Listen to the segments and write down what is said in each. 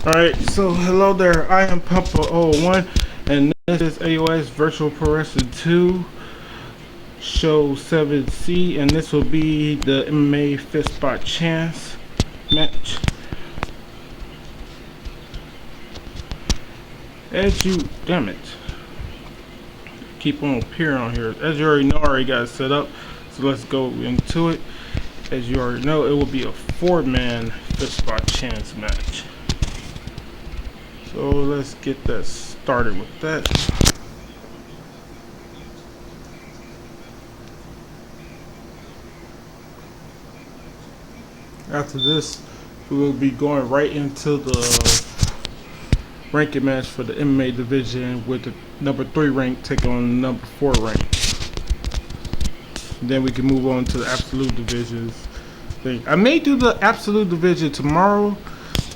Alright, so hello there, I am Papa01 and this is AOS Virtual Pro Wrestling 2 Show 7C, and this will be the MMA 5SChance match. Damn it, keep on appearing on here. As you already know, I already got it set up, so let's go into it. As you already know, it will be a 4-man 5SChance match. So let's get that started with that. After this, we will be going right into the ranking match for the MMA division with the number 3 rank taking on the number 4 rank. Then we can move on to the absolute divisions thing. I may do the absolute division tomorrow,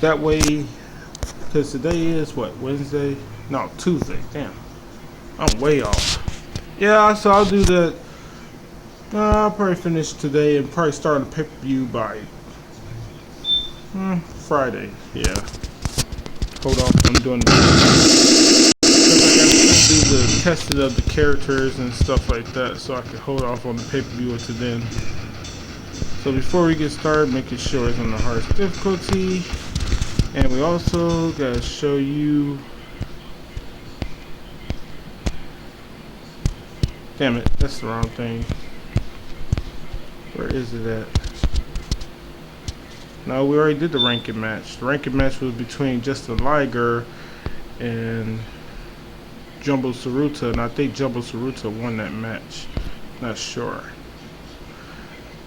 that way. Because today is what, Wednesday? No, Tuesday. Damn, I'm way off. Yeah, so I'll do that. I'll probably finish today and probably start a pay-per-view by Friday. Yeah, hold off on doing the do the testing of the characters and stuff like that, so I can hold off on the pay-per-view until then. So before we get started, making sure it's on the hardest difficulty. And we also gotta show you. Damn it, that's the wrong thing. Where is it at? No, we already did the ranking match. The ranking match was between Justin Liger and Jumbo Tsuruta, and I think Jumbo Tsuruta won that match. Not sure.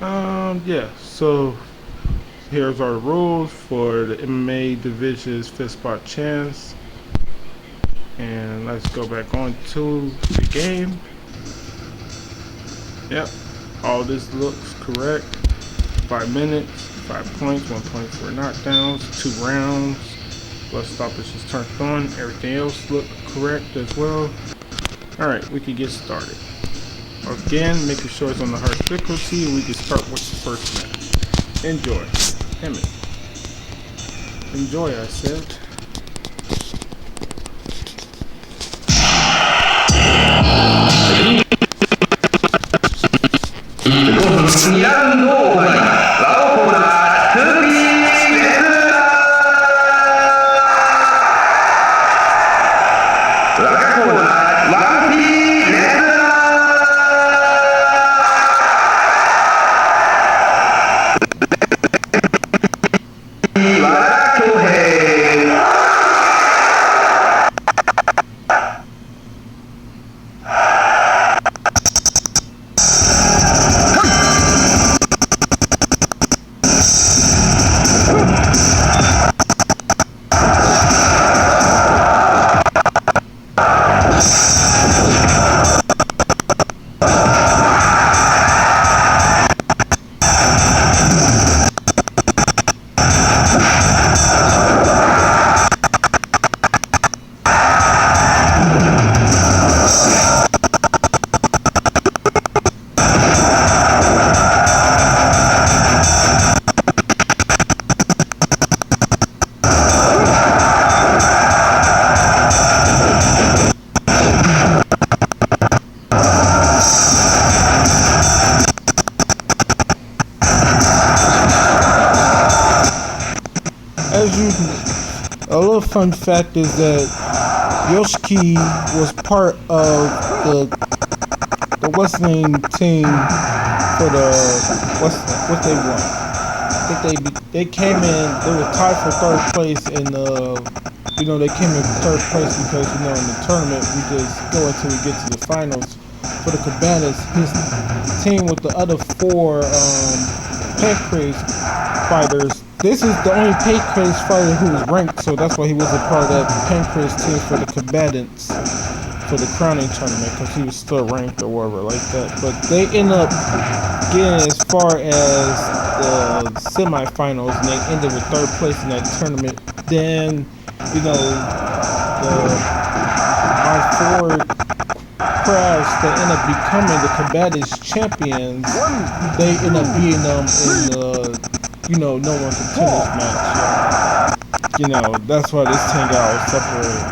Yeah, so here's our rules for the MMA division's 5SChance. And let's go back on to the game. Yep, all this looks correct. 5 minutes, 5 points, 1 point for knockdowns, 2 rounds. Blood stoppage is turned on. Everything else looked correct as well. Alright, we can get started. Again, making sure it's on the hard difficulty. We can start with the first match. Enjoy. Damn it. Enjoy, I said. A little fun fact is that Yoshiki was part of the wrestling team for the what they won. I think they came in. They were tied for 3rd place, and they came in 3rd place because in the tournament we just go until we get to the finals. For the Cabanas, his team with the other 4 pancrase fighters. This is the only pancrase fighter who was ranked, so that's why he wasn't part of that pancrase team for the combatants for the crowning tournament, because he was still ranked or whatever like that. But they end up getting as far as the semifinals, and they ended with 3rd place in that tournament. Then, the our 4 crowds that end up becoming the combatants champions, they end up beating them in the no one can tennis match. You know, that's why this team got all separated.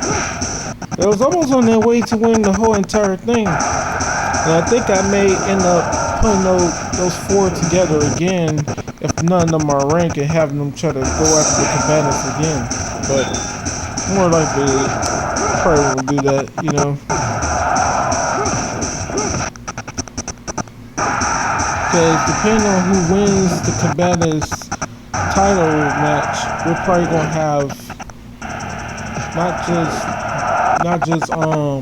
It was almost on their way to win the whole entire thing. And I think I may end up putting those four together again if none of them are ranked and having them try to go after the combatants again. But more likely, probably won't do that, you know. Because depending on who wins the combatants title match, we're probably gonna have not just one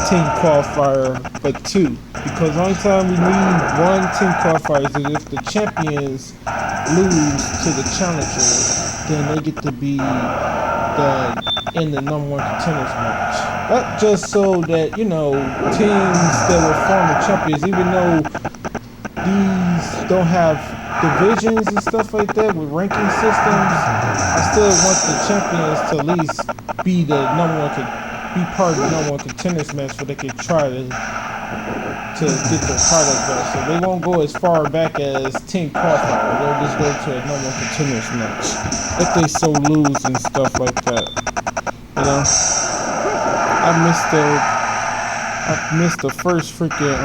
team qualifier, but two. Because the only time we need one team qualifier is if the champions lose to the challenger, then they get to be in the #1 contenders match. That just so that, you know, teams that were former champions, even though these don't have divisions and stuff like that with ranking systems, I still want the champions to at least be the be part of the #1 contenders match, so they can try to get their title back. So they won't go as far back as team qualifier. They'll just go to a #1 contenders match if they so lose and stuff like that. You know, I missed the first freaking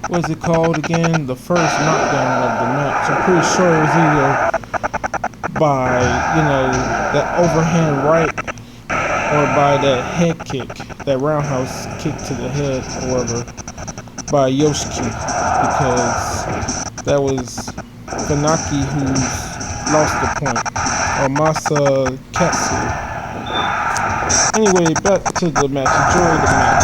what's it called again? The first knockdown of the match. I'm pretty sure it was either by, you know, that overhand right or by that head kick, that roundhouse kick to the head, or whatever, by Yoshiki, because that was Funaki who lost the point, or Masa Katsu. Anyway, back to the match. Enjoy the match.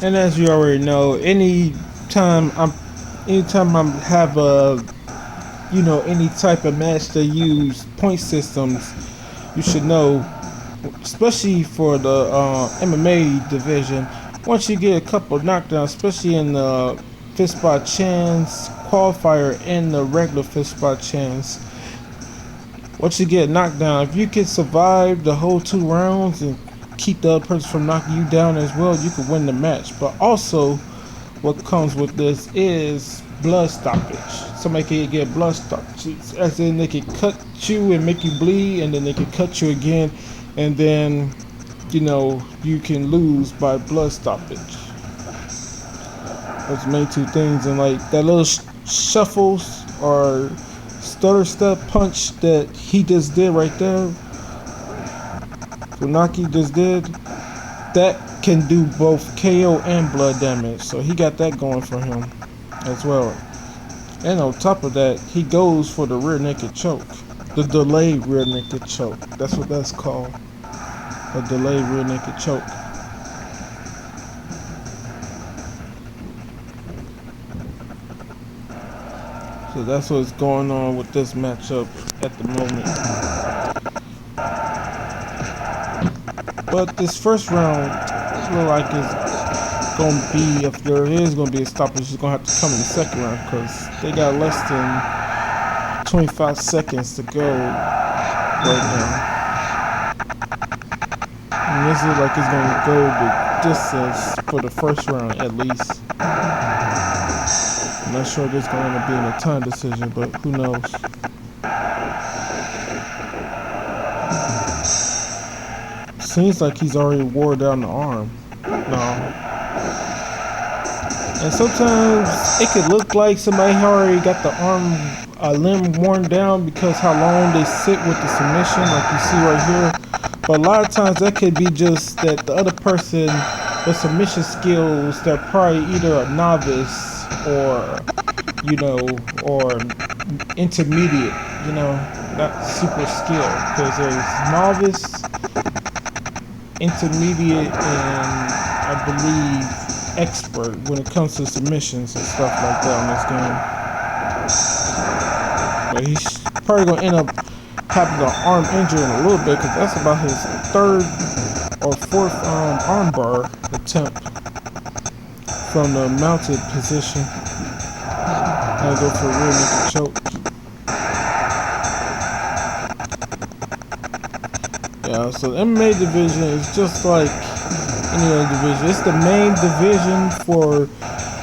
And as you already know, anytime I have a, you know, any type of match that use point systems, you should know, especially for the MMA division, once you get a couple of knockdowns, especially in the 5SChance qualifier and the regular 5SChance, once you get knocked down, if you can survive the whole 2 rounds and keep the other person from knocking you down as well, you can win the match. But also, what comes with this is blood stoppage. Somebody can get blood stoppage, as in they can cut you and make you bleed, and then they can cut you again, and then, you know, you can lose by blood stoppage. Those main 2 things. And like that little shuffles or stutter step punch that he just did right there, Funaki just did, that can do both KO and blood damage. So he got that going for him as well. And on top of that, he goes for the rear naked choke. The delayed rear naked choke. That's what that's called. A delayed rear naked choke. So that's what's going on with this matchup at the moment. But this first round looks like it's gonna be, if there is gonna be a stoppage, it's gonna have to come in the second round, because they got less than 25 seconds to go right now. And this looks like it's gonna go the distance for the first round at least. I'm not sure if it's going to be in a time decision, but who knows. Seems like he's already wore down the arm. No. And sometimes it could look like somebody already got the arm, limb worn down because how long they sit with the submission, like you see right here. But a lot of times that could be just that the other person with submission skills, they're probably either a novice or you know, or intermediate, you know, not super skilled, because there's novice, intermediate, and I believe expert when it comes to submissions and stuff like that on this game. But he's probably gonna end up having an arm injury in a little bit, because that's about his third or fourth armbar attempt from the mounted position. I'll go for a rear naked choke. Yeah, so the MMA division is just like any other division. It's the main division for,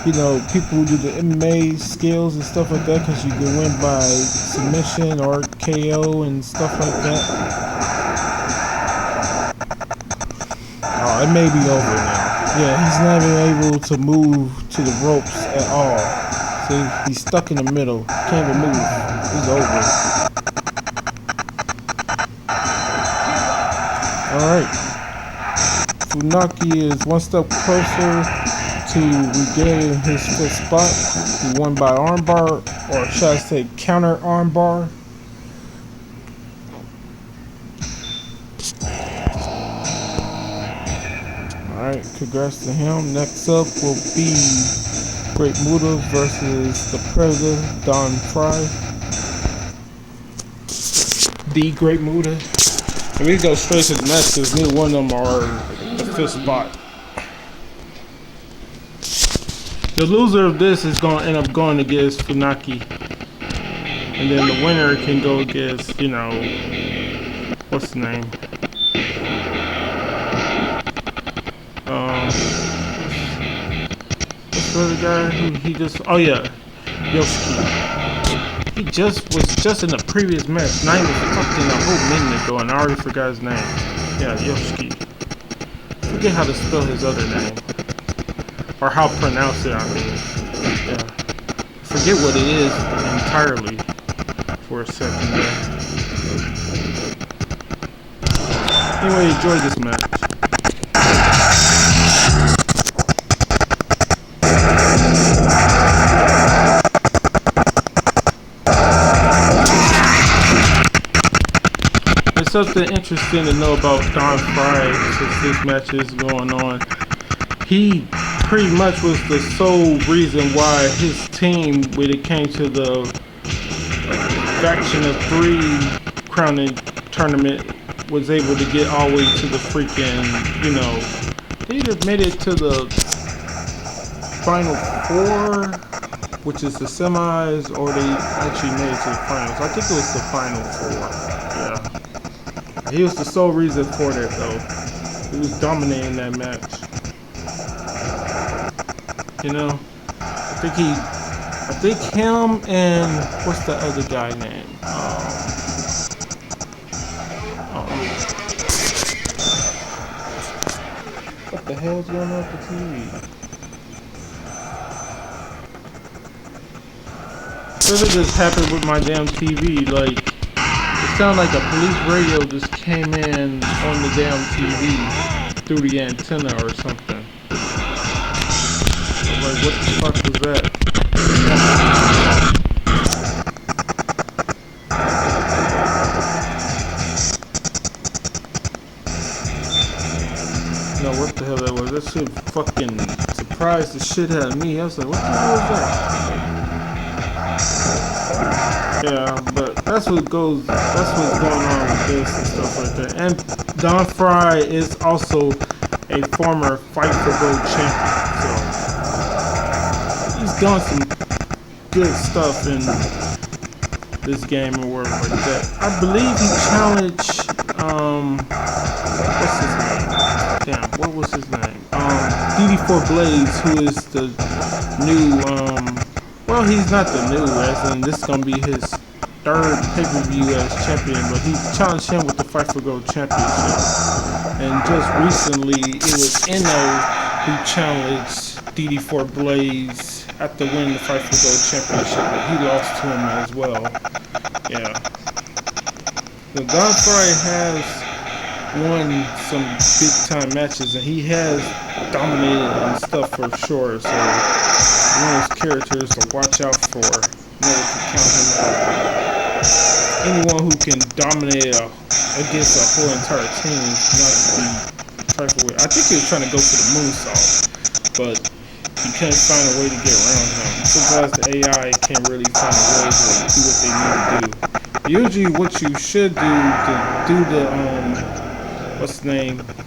you know, people who do the MMA skills and stuff like that, because you can win by submission or KO and stuff like that. Oh, it may be over now. Yeah, he's not even able to move to the ropes at all. See, he's stuck in the middle. Can't even move. He's over. Alright. Funaki is one step closer to regaining his fifth spot. He won by armbar, or should I say counter armbar. Alright, congrats to him. Next up will be Great Muta versus the Predator, Don Fry. The Great Muta. And we go straight to the match because neither one of them are the fifth spot. The loser of this is going to end up going against Funaki. And then the winner can go against, you know, what's the name? What's the other guy who he just, oh yeah, Yoshiki. He was just in the previous match, not even fucking a whole minute ago, and I already forgot his name. Yeah, Yoshiki. Forget how to spell his other name. Or how to pronounce it, I mean. Yeah. Forget what it is entirely for a second there. Anyway, enjoy this match. Something interesting to know about Don Fry since this match is going on. He pretty much was the sole reason why his team, when it came to the faction of 3 crowning tournament, was able to get all the way to the freaking, you know, they either made it to the final 4, which is the semis, or they actually made it to the finals. I think it was the final 4. Yeah. He was the sole reason for that, though. He was dominating that match. You know, I think him and what's the other guy name? What the hell's going on with the TV? What just happened with my damn TV? Like, it sounded like a police radio just came in on the damn TV through the antenna or something. Like, what the fuck was that? No, what the hell that was? That shit fucking surprised the shit out of me. I was like, what the hell is that? Yeah, but that's what's going on with this and stuff like that. And Don Fry is also a former Fight for Gold champion, so he's done some good stuff in this game and work like that. I believe he challenged what's his name? Damn, what was his name? DD4 Blaze, who is the new well, he's not the new, as in this is gonna be his 3rd pay-per-view as champion, but he challenged him with the Fight for Gold championship. And just recently, it was Eno who challenged DD4 Blaze after winning the Fight for Gold championship, but he lost to him as well. Yeah. The Don Fry has won some big-time matches, and he has dominated and stuff for sure. So one of those characters to watch out for. Never can count him out. Anyone who can dominate against a whole entire team is not to be trifled with. I think he was trying to go for the moonsault, but he couldn't find a way to get around him. Sometimes the AI can't really find a way to do what they need to do. Usually what you should do to do the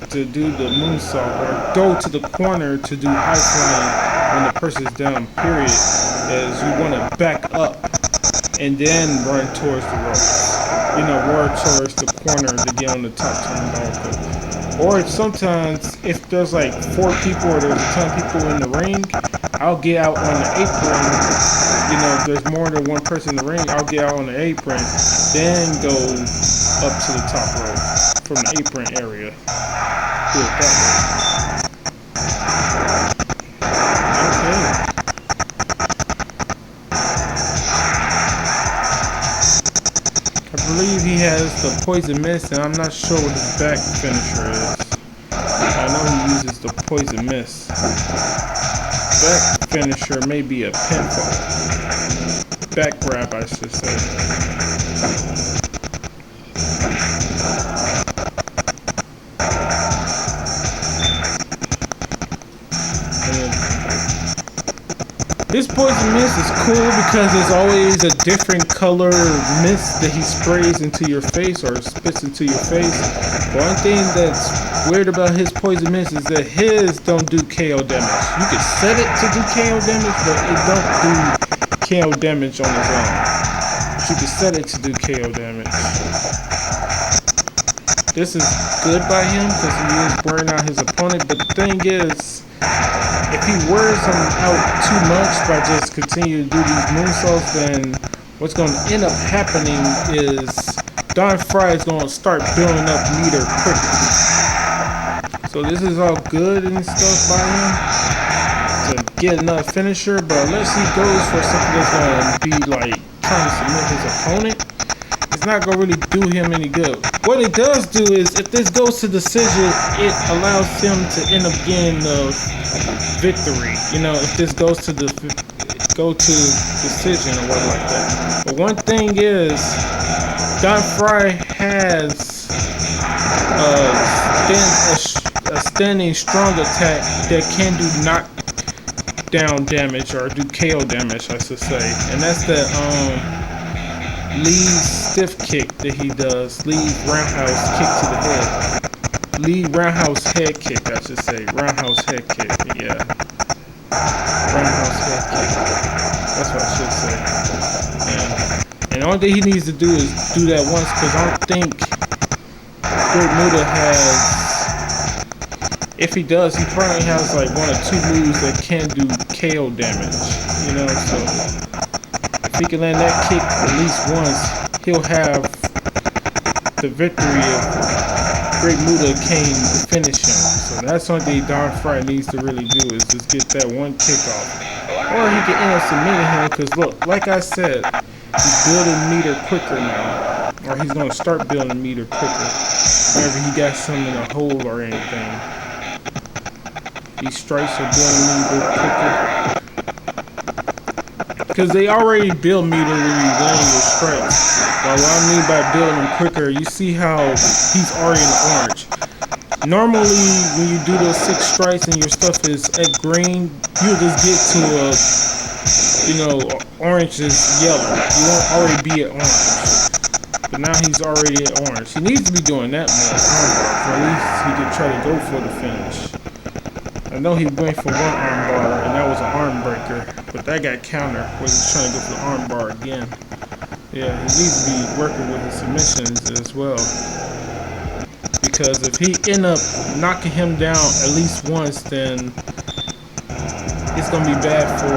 to do the moonsault or go to the corner to do high flying when the person's down, period, is you want to back up and then run towards the ropes. You know, run towards the corner to get on the top turnbuckle. Or sometimes if there's like 4 people or there's a ton of people in the ring, I'll get out on the apron. You know, if there's more than one person in the ring, I'll get out on the apron, then go up to the top rope from the apron area. Do it that way. Okay. I believe he has the poison mist, and I'm not sure what his back finisher is. I know he uses the poison mist. Back finisher may be a pinfall. Back grab, I should say. This poison mist is cool because there's always a different color mist that he sprays into your face or spits into your face. One thing that's weird about his poison mist is that his don't do KO damage. You can set it to do KO damage, but it don't do KO damage on its own. But you can set it to do KO damage. This is good by him because he is wearing out his opponent, but the thing is, if he wears him out too much by just continuing to do these moonsaults, then what's going to end up happening is Don Fry is going to start building up meter quicker. So this is all good and stuff by him to get another finisher, but unless he goes for something that's going to be like trying to submit his opponent, it's not going to really do him any good. What it does do is, if this goes to decision, it allows him to end up getting the victory. You know, if this goes to decision or whatever like that. But one thing is, Don Fry has a standing strong attack that can do knockdown damage or do KO damage, I should say, and that's the lead stiff kick that he does. Lead roundhouse kick to the head. Lead roundhouse head kick, I should say. Roundhouse head kick, yeah. Roundhouse head kick. That's what I should say. And the only thing he needs to do is do that once, because I don't think Great Muta has. If he does, he probably has like 1 or 2 moves that can do KO damage. You know, so if he can land that kick at least once, he'll have the victory of Great Muta can't finish him. So that's one thing Don Fry needs to really do, is just get that one kick off. Or he can end up submitting him, because look, like I said, he's building meter quicker now. Or he's going to start building meter quicker whenever he got some in a hole or anything. These strikes are building meter quicker. Because they already build meter when you land your strikes. But what I mean by building quicker, you see how he's already in orange. Normally, when you do those 6 strikes and your stuff is at green, you'll just get to a, you know, orange is yellow. You won't already be at orange. But now he's already at orange. He needs to be doing that more, or at least he can try to go for the finish. I know he went for 1 armbar, and that was an arm breaker, but that got counter when he's trying to go for the armbar again. Yeah, he needs to be working with his submissions as well. Because if he end up knocking him down at least once, then it's going to be bad for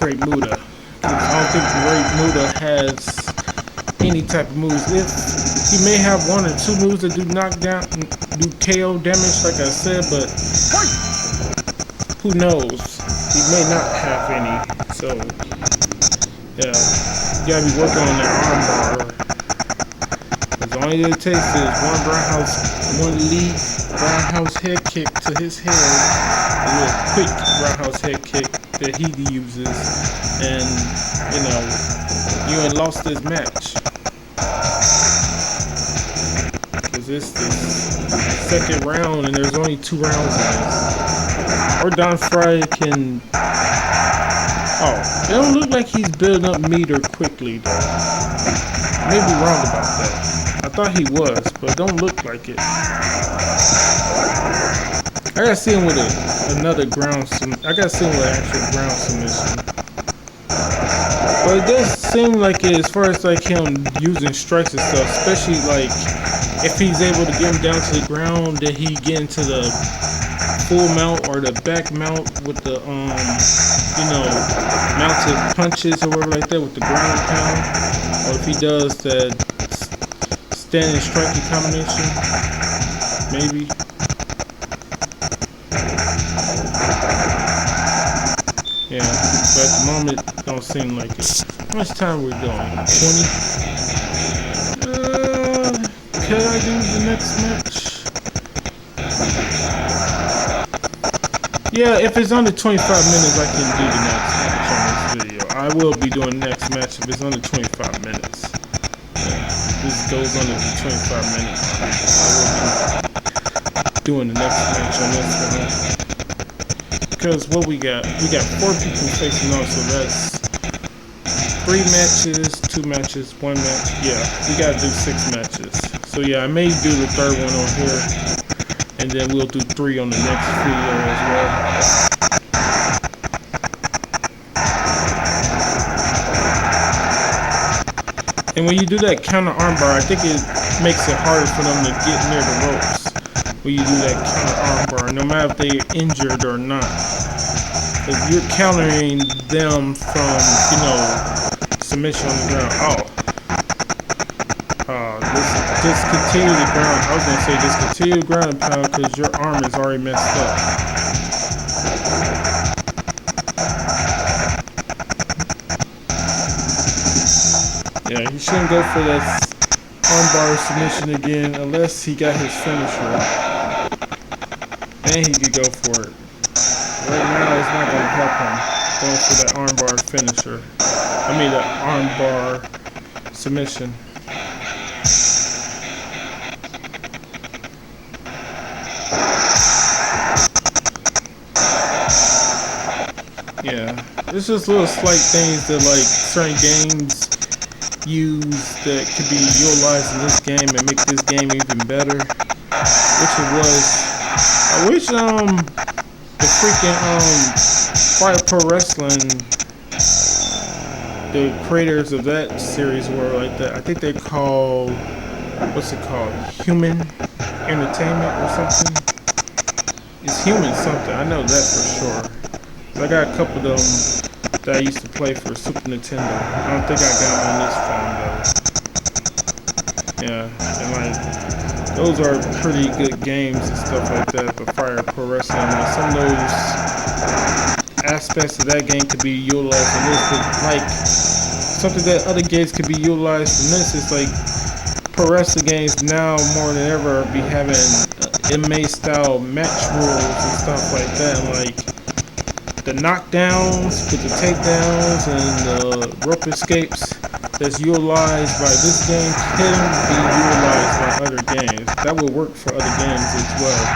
Great Muta. I don't think Great Muta has any type of moves. If he may have 1 or 2 moves that do knockdown, do KO damage, like I said, but who knows? He may not have any. So, yeah, you gotta be working on that armbar. The only thing it takes is 1 lead roundhouse head kick to his head, a little quick roundhouse head kick. that he uses, and you had lost this match. Because it's the second round and there's only 2 rounds in this. Or Don Frye can... Oh, it don't look like he's building up meter quickly though. I may be wrong about that. I thought he was, but it don't look like it. I gotta see him with another ground submission. I gotta see him with an actual ground submission. But it does seem like it, as far as like him using strikes and stuff, especially like if he's able to get him down to the ground, then he get into the full mount or the back mount with the mounted punches or whatever like that with the ground pound, or if he does that standing striking combination, maybe. Yeah, but at the moment, it don't seem like it. How much time we're doing? 20? Can I do the next match? Yeah, if it's under 25 minutes, I can do the next match on this video. I will be doing the next match if it's under 25 minutes. Yeah, this goes under the 25 minutes. I will be doing the next match on this one. Because what we got 4 people facing off, so that's 3 matches, 2 matches, 1 match. Yeah, we gotta do 6 matches. So yeah, I may do the 3rd one on here, and then we'll do 3 on the next video as well. And when you do that counter armbar, I think it makes it harder for them to get near the ropes. When you do that counter armbar, no matter if they're injured or not. If you're countering them from, submission on the ground. Discontinue the ground. I was going to say discontinue the ground and pound because your arm is already messed up. Yeah, he shouldn't go for that armbar submission again unless he got his finisher. Then he could go for it. Right now, it's not going to help him going for that armbar finisher. I mean, the armbar submission. Yeah, it's just little slight things that like certain games use that could be utilized in this game and make this game even better. Which it was. I wish the freaking Fire Pro Wrestling, the creators of that series were like that. I think they're called, what's it called? Human Entertainment or something? It's Human something, I know that for sure. I got a couple of them that I used to play for Super Nintendo. I don't think I got them on this phone though. Yeah, and like, those are pretty good games and stuff like that, but Fire Pro Wrestling, like some of those aspects of that game could be utilized in this, but like something that other games could be utilized in this is like pro wrestling games now more than ever be having MMA style match rules and stuff like that, and like the knockdowns with the takedowns and the rope escapes that's utilized by this game can be utilized by other games. That will work for other games as well.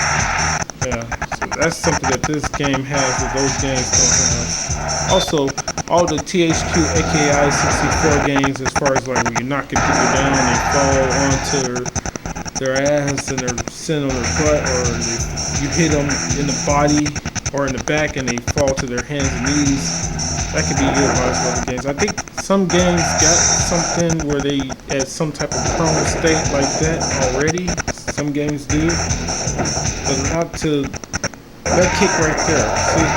Yeah, so that's something that this game has that those games don't have. Also, all the THQ AKI 64 games, as far as like when you're knocking people down, they fall onto their ass and they're sitting on their butt, or you hit them in the body or in the back and they fall to their hands and knees. That could be utilized for other games. I think some games got something where they at some type of prone state like that already. Some games do, but not to that kick right there. See,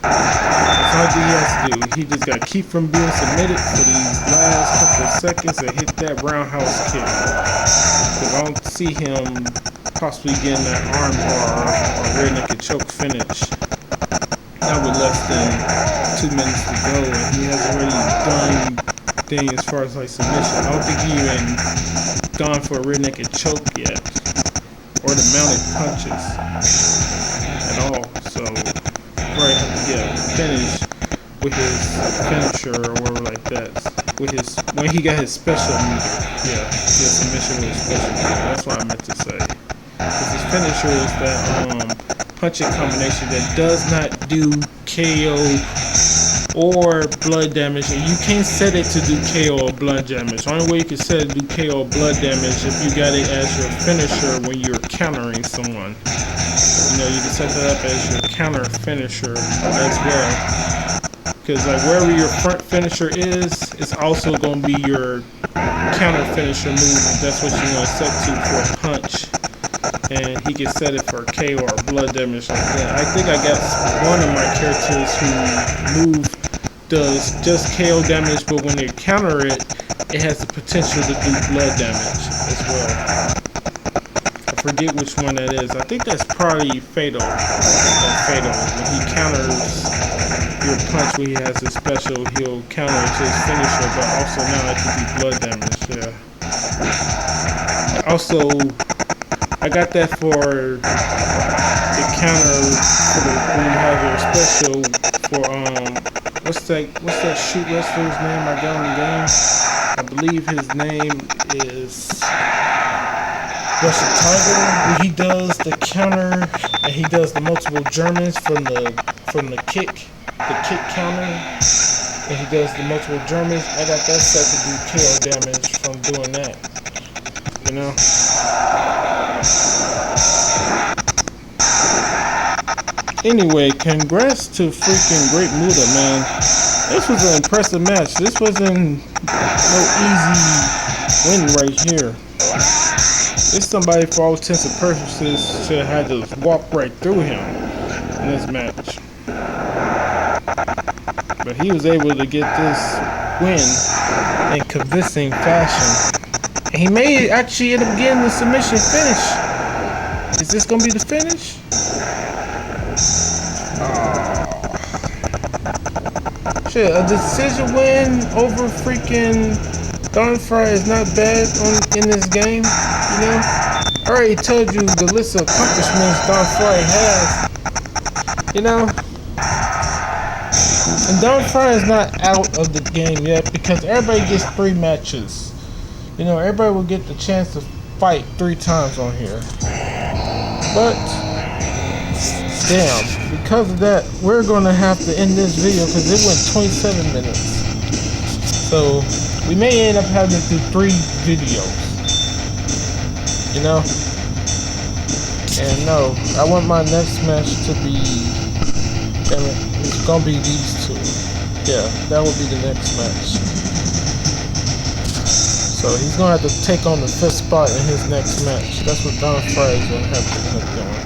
that's all he has to do. He just got to keep from being submitted for these last couple of seconds and hit that roundhouse kick. Because I don't see him possibly getting that arm bar or rear naked choke finish. Now with less than 2 minutes to go, and he has already done things as far as like submission. I don't think he even gone for a rear naked choke yet, or the mounted punches at all. So probably have to get a with his finisher or whatever like that. With his when he got his special meter, yeah, his submission with his special meter. That's what I meant to say. Because his finisher is that punching combination that does not do KO or blood damage, and you can't set it to do KO or blood damage. The only way you can set it to do KO or blood damage if you got it as your finisher when you're countering someone. You know, you can set that up as your counter finisher as well. Because like wherever your front finisher is, it's also going to be your counter finisher move. That's what you want to set to for a punch. And he can set it for KO or blood damage like that. I think I got one of my characters who move does just KO damage, but when they counter it, it has the potential to do blood damage as well. I forget which one that is. I think that's probably Fatal. Fatal. When he counters your punch when he has his special, he'll counter it to his finisher, but also now it can do blood damage, yeah. Also, I got that for the counter for when you have your special for what's that shoot wrestler's name I got in the game? I believe his name is Russian Tiger. When he does the counter and he does the multiple Germans from the kick counter, and he does the multiple Germans. I got that set to do KO damage from doing that. You know. Anyway, congrats to freaking Great Muda, man. This was an impressive match. This wasn't no easy win right here. This somebody, for all intents and purposes, should have had to walk right through him in this match. But he was able to get this win in convincing fashion. And he may actually end up getting the submission finish. Is this going to be the finish? Shit, a decision win over freaking Don Fry is not bad in this game, you know? I already told you the list of accomplishments Don Fry has, you know? And Don Fry is not out of the game yet because everybody gets 3 matches. You know, everybody will get the chance to fight 3 times on here. But damn, because of that, we're going to have to end this video because it went 27 minutes. So, we may end up having to do 3 videos. You know? And no, I want my next match to be, damn it, it's going to be these 2. Yeah, that will be the next match. So, he's going to have to take on the 5th spot in his next match. That's what Don Fry is going to have to end up doing.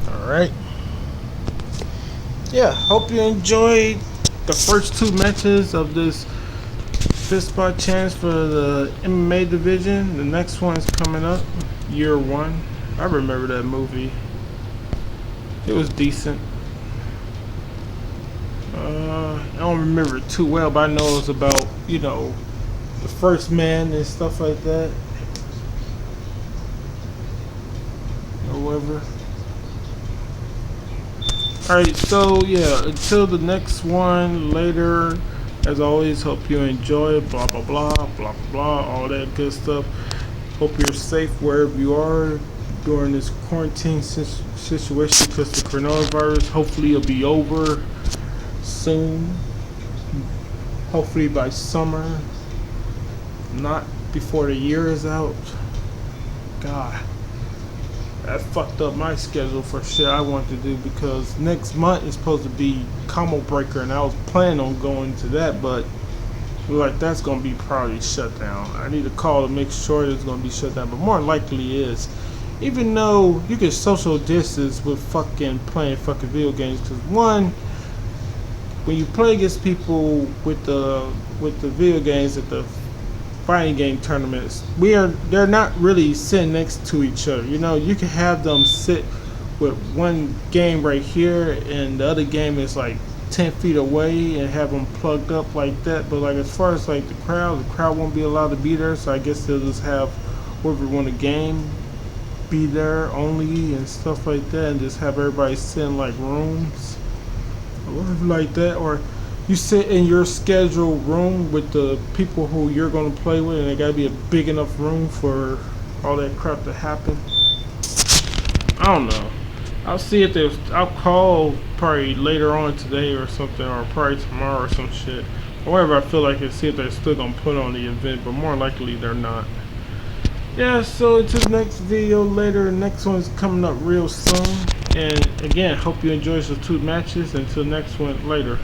Alright. Yeah, hope you enjoyed the first 2 matches of this 5th spot chance for the MMA division. The next one is coming up, Year 1. I remember that movie. It was decent. I don't remember it too well, but I know it was about, you know, the first man and stuff like that. Or whatever. Alright, so yeah, until the next one later, as always, hope you enjoy, blah blah blah, blah blah blah, all that good stuff. Hope you're safe wherever you are during this quarantine situation because the coronavirus, hopefully it'll be over soon. Hopefully by summer, not before the year is out. God. That fucked up my schedule for shit I want to do because next month is supposed to be Combo Breaker and I was planning on going to that, but like that's gonna be probably shut down. I need to call to make sure it's gonna be shut down, but more likely it is. Even though you can social distance with fucking playing fucking video games, because one, when you play against people with the video games at the fighting game tournaments, they're not really sitting next to each other. You know, you can have them sit with one game right here and the other game is like 10 feet away and have them plugged up like that. But like as far as like the crowd won't be allowed to be there, so I guess they'll just have whoever won the game be there only and stuff like that, and just have everybody sit in like rooms or whatever like that, or you sit in your scheduled room with the people who you're gonna play with, and it gotta be a big enough room for all that crap to happen. I don't know. I'll see if there's. I'll call probably later on today or something, or probably tomorrow or some shit, or whatever I feel like, and see if they're still gonna put on the event. But more likely they're not. Yeah. So until the next video later. Next one's coming up real soon. And again, hope you enjoy the 2 matches. Until next one later.